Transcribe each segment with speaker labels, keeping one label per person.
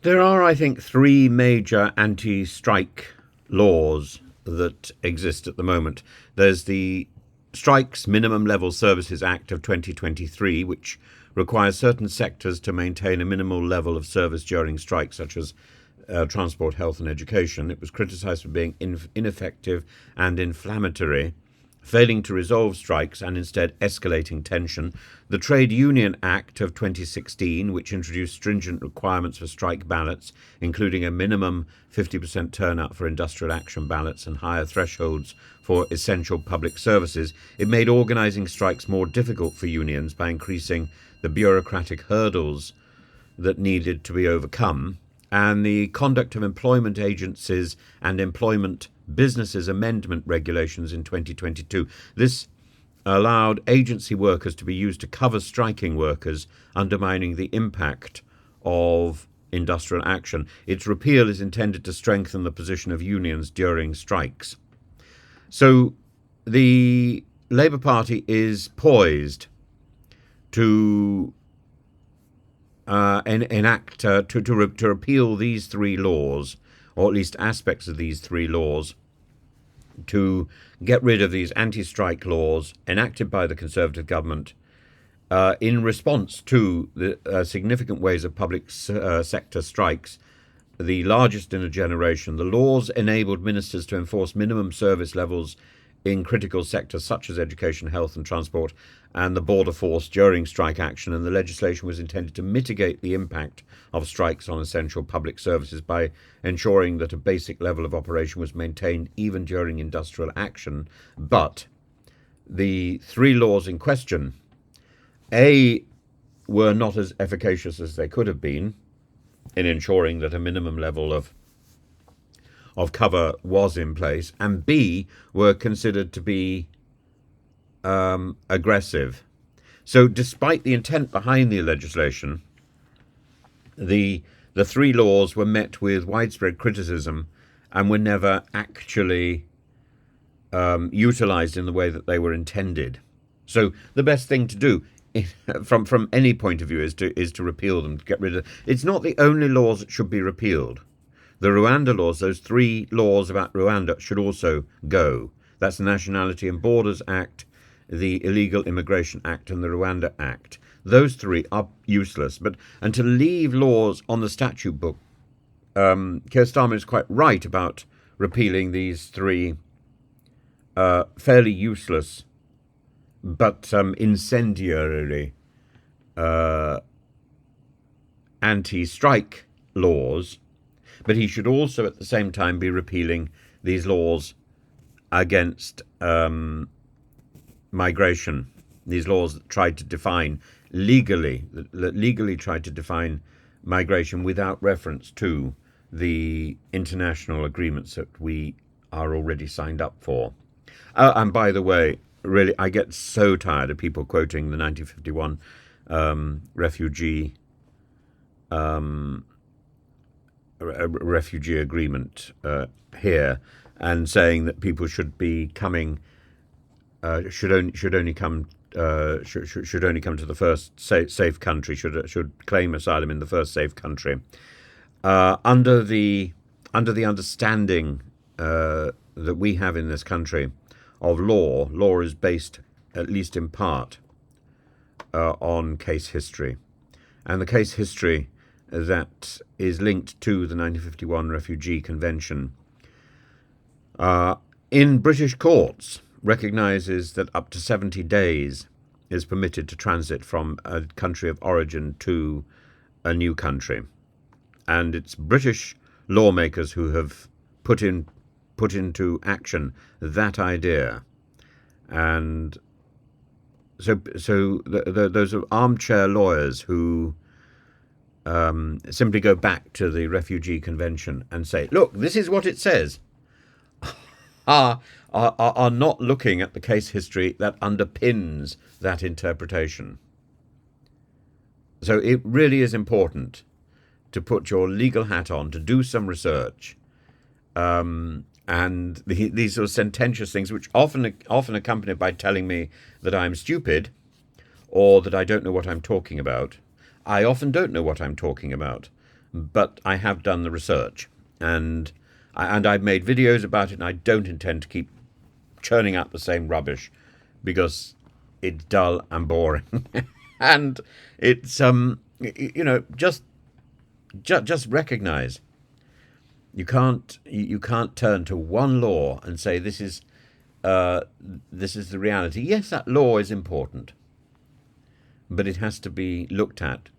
Speaker 1: There are, I think, three major anti-strike laws that exist at the moment. There's the Strikes Minimum Level Services Act of 2023, which requires certain sectors to maintain a minimal level of service during strikes, such as transport, health and education. It was criticised for being ineffective and inflammatory, failing to resolve strikes and instead escalating tension. The Trade Union Act of 2016, which introduced stringent requirements for strike ballots, including a minimum 50% turnout for industrial action ballots and higher thresholds for essential public services. It made organising strikes more difficult for unions by increasing the bureaucratic hurdles that needed to be overcome. And the Conduct of Employment Agencies and Employment Businesses Amendment Regulations in 2022. This allowed agency workers to be used to cover striking workers, undermining the impact of industrial action. Its repeal is intended to strengthen the position of unions during strikes. So the Labour Party is poised to to repeal these three laws, or at least aspects of these three laws, to get rid of these anti-strike laws enacted by the Conservative government in response to the significant waves of public sector strikes, the largest in a generation. The laws enabled ministers to enforce minimum service levels in critical sectors such as education, health and transport, and the border force during strike action, and the legislation was intended to mitigate the impact of strikes on essential public services by ensuring that a basic level of operation was maintained even during industrial action. But the three laws in question, A, were not as efficacious as they could have been in ensuring that a minimum level of cover was in place, and B, were considered to be aggressive. So despite the intent behind the legislation, the three laws were met with widespread criticism and were never actually utilised in the way that they were intended. So the best thing to do from any point of view is to repeal them, to get rid of. It's not the only laws that should be repealed. The Rwanda laws, those three laws about Rwanda, should also go. That's the Nationality and Borders Act, the Illegal Immigration Act, and the Rwanda Act. Those three are useless. And to leave laws on the statute book, Keir Starmer is quite right about repealing these three fairly useless but incendiary anti-strike laws. But he should also at the same time be repealing these laws against migration, these laws that tried to define legally tried to define migration without reference to the international agreements that we are already signed up for. And by the way, really, I get so tired of people quoting the 1951 refugee agreement here, and saying that people should be coming, should only come to the first safe country, should claim asylum in the first safe country, under the understanding that we have in this country of law. Law is based, at least in part, on case history, and the case history that is linked to the 1951 Refugee Convention in British courts recognises that up to 70 days is permitted to transit from a country of origin to a new country. And it's British lawmakers who have put into action that idea. And so those are armchair lawyers who simply go back to the Refugee Convention and say, look, this is what it says, are not looking at the case history that underpins that interpretation. So it really is important to put your legal hat on, to do some research, and these sort of sententious things, which often accompanied by telling me that I'm stupid or that I don't know what I'm talking about. I often don't know what I'm talking about, but I have done the research, and I've made videos about it, and I don't intend to keep churning out the same rubbish because it's dull and boring, and it's just recognise you can't turn to one law and say this is the reality. Yes, that law is important, but it has to be looked at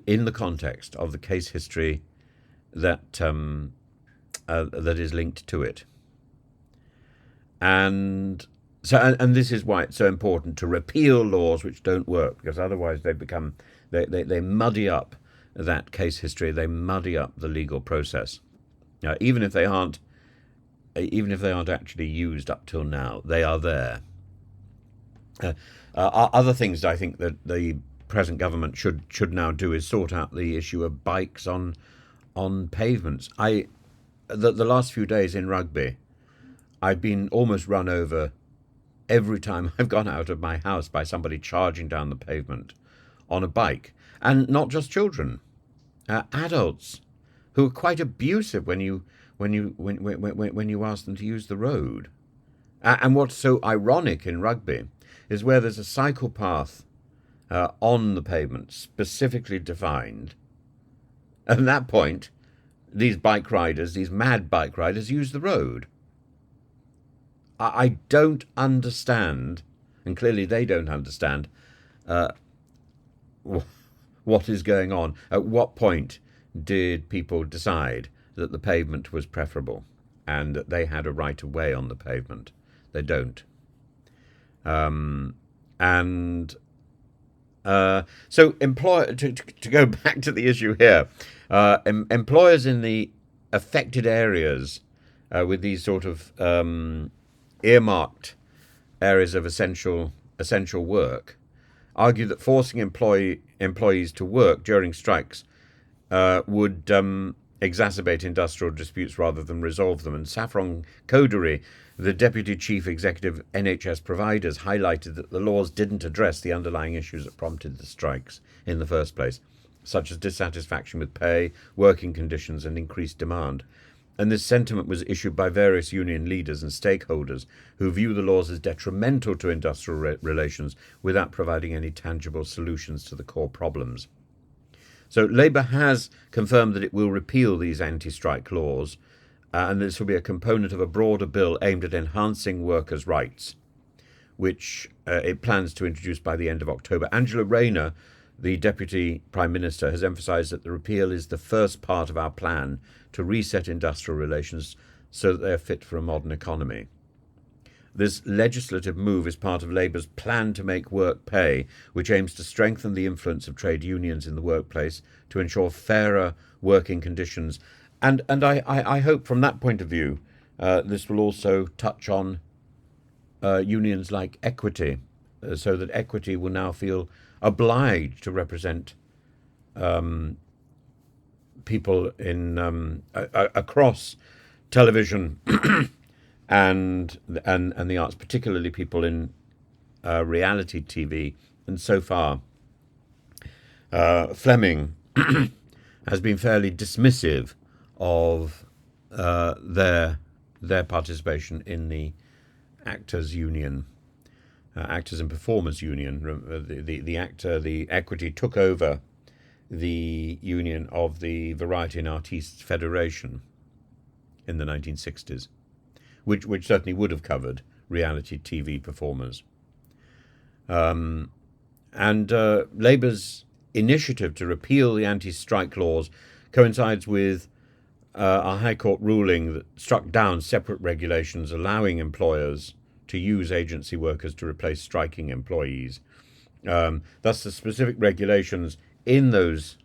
Speaker 1: in the context of the case history that that is linked to it. And and this is why it's so important to repeal laws which don't work, because otherwise they muddy up that case history. They muddy up the legal process, even if they aren't actually used up till now. They are there. Other things I think that the present government should now do is sort out the issue of bikes on pavements. The last few days in Rugby, I've been almost run over every time I've gone out of my house by somebody charging down the pavement on a bike, and not just children, adults who are quite abusive when you ask them to use the road. And what's so ironic in Rugby is where there's a cycle path on the pavement specifically defined. At that point, these mad bike riders, use the road. I don't understand, and clearly they don't understand, what is going on. At what point did people decide that the pavement was preferable and that they had a right of way on the pavement? They don't. So to go back to the issue here, employers in the affected areas with these sort of earmarked areas of essential work argue that forcing employees to work during strikes would exacerbate industrial disputes rather than resolve them. And Saffron Codery, the Deputy Chief Executive NHS Providers, highlighted that the laws didn't address the underlying issues that prompted the strikes in the first place, such as dissatisfaction with pay, working conditions, and increased demand. And this sentiment was issued by various union leaders and stakeholders who view the laws as detrimental to industrial relations without providing any tangible solutions to the core problems. So Labour has confirmed that it will repeal these anti-strike laws, and this will be a component of a broader bill aimed at enhancing workers' rights, which it plans to introduce by the end of October. Angela Rayner, the Deputy Prime Minister, has emphasised that the repeal is the first part of our plan to reset industrial relations so that they are fit for a modern economy. This legislative move is part of Labour's plan to make work pay, which aims to strengthen the influence of trade unions in the workplace to ensure fairer working conditions. And I hope from that point of view, this will also touch on unions like Equity, so that Equity will now feel obliged to represent people in across television and the arts, particularly people in reality TV. And so far, Fleming has been fairly dismissive of their participation in the Actors Union, Actors and Performers Union. The Equity took over the union of the Variety and Artistes Federation in the 1960s, which certainly would have covered reality TV performers. And Labour's initiative to repeal the anti-strike laws coincides with a High Court ruling that struck down separate regulations allowing employers to use agency workers to replace striking employees. Thus, the specific regulations in those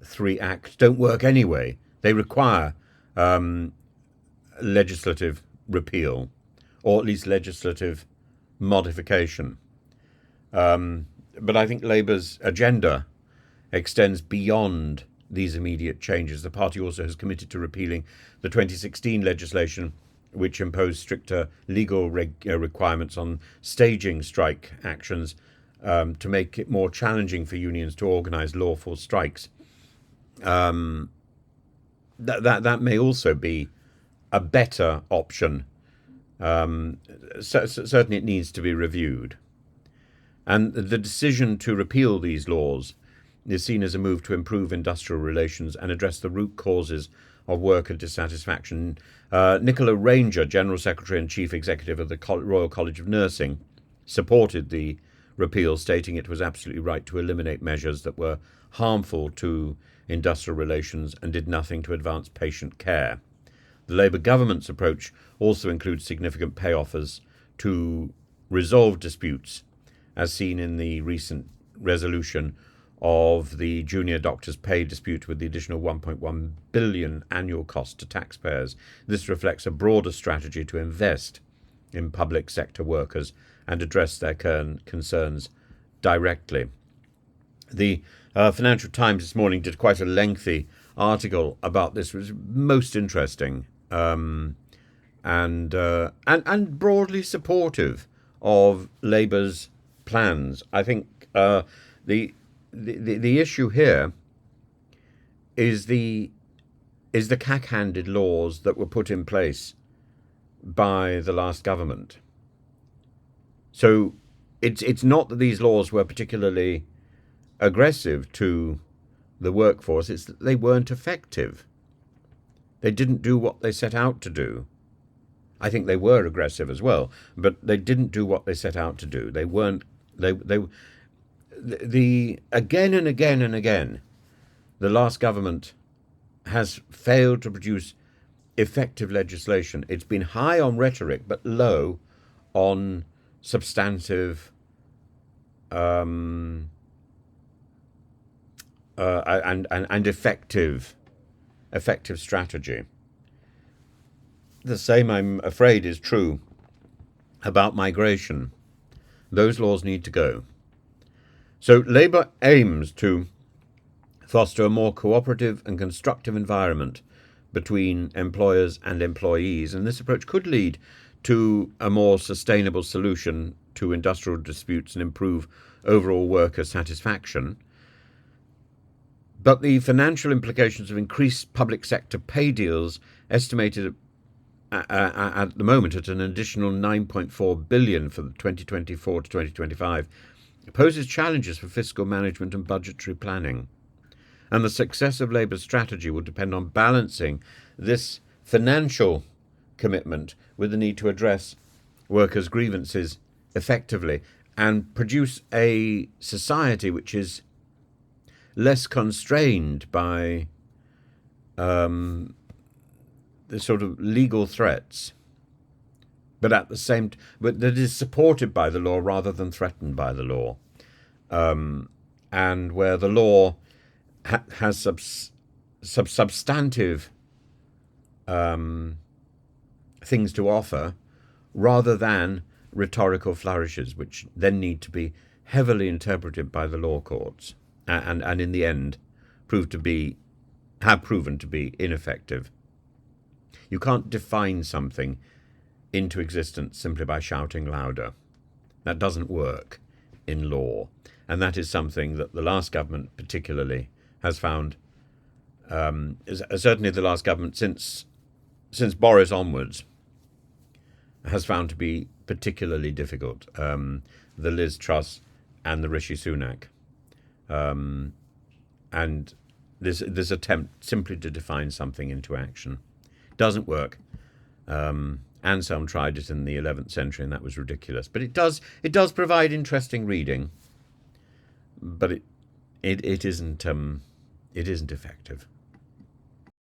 Speaker 1: three acts don't work anyway. They require legislative repeal, or at least legislative modification. But I think Labour's agenda extends beyond these immediate changes. The party also has committed to repealing the 2016 legislation which imposed stricter legal requirements on staging strike actions to make it more challenging for unions to organise lawful strikes. That may also be a better option. Certainly, it needs to be reviewed. And the decision to repeal these laws is seen as a move to improve industrial relations and address the root causes of worker dissatisfaction. Nicola Ranger, General Secretary and Chief Executive of the Royal College of Nursing, supported the repeal, stating it was absolutely right to eliminate measures that were harmful to industrial relations and did nothing to advance patient care. The Labour government's approach also includes significant pay offers to resolve disputes, as seen in the recent resolution of the junior doctors' pay dispute with the additional 1.1 billion annual cost to taxpayers. This reflects a broader strategy to invest in public sector workers and address their concerns directly. The Financial Times this morning did quite a lengthy article about this. It was most interesting and broadly supportive of Labour's plans. I think the issue here is the cack-handed laws that were put in place by the last government. So it's not that these laws were particularly aggressive to the workforce, it's that they weren't effective. They didn't do what they set out to do. I think they were aggressive as well, but they didn't do what they set out to do. They weren't. The again and again and again, the last government has failed to produce effective legislation. It's been high on rhetoric, but low on substantive and effective strategy. The same, I'm afraid, is true about migration. Those laws need to go. So Labour aims to foster a more cooperative and constructive environment between employers and employees, and this approach could lead to a more sustainable solution to industrial disputes and improve overall worker satisfaction. But the financial implications of increased public sector pay deals, estimated at the moment at an additional 9.4 billion for 2024 to 2025, poses challenges for fiscal management and budgetary planning. And the success of Labour's strategy will depend on balancing this financial commitment with the need to address workers' grievances effectively and produce a society which is less constrained by the sort of legal threats, but at the same but that is supported by the law rather than threatened by the law, and where the law has substantive things to offer rather than rhetorical flourishes, which then need to be heavily interpreted by the law courts and in the end have proven to be ineffective. You can't define something into existence simply by shouting louder. That doesn't work in law, and that is something that the last government particularly has found, certainly the last government since Boris onwards, has found to be particularly difficult. The Liz Truss and the Rishi Sunak, and this attempt simply to define something into action doesn't work. Anselm tried it in the 11th century, and that was ridiculous. But it does provide interesting reading, but it isn't effective.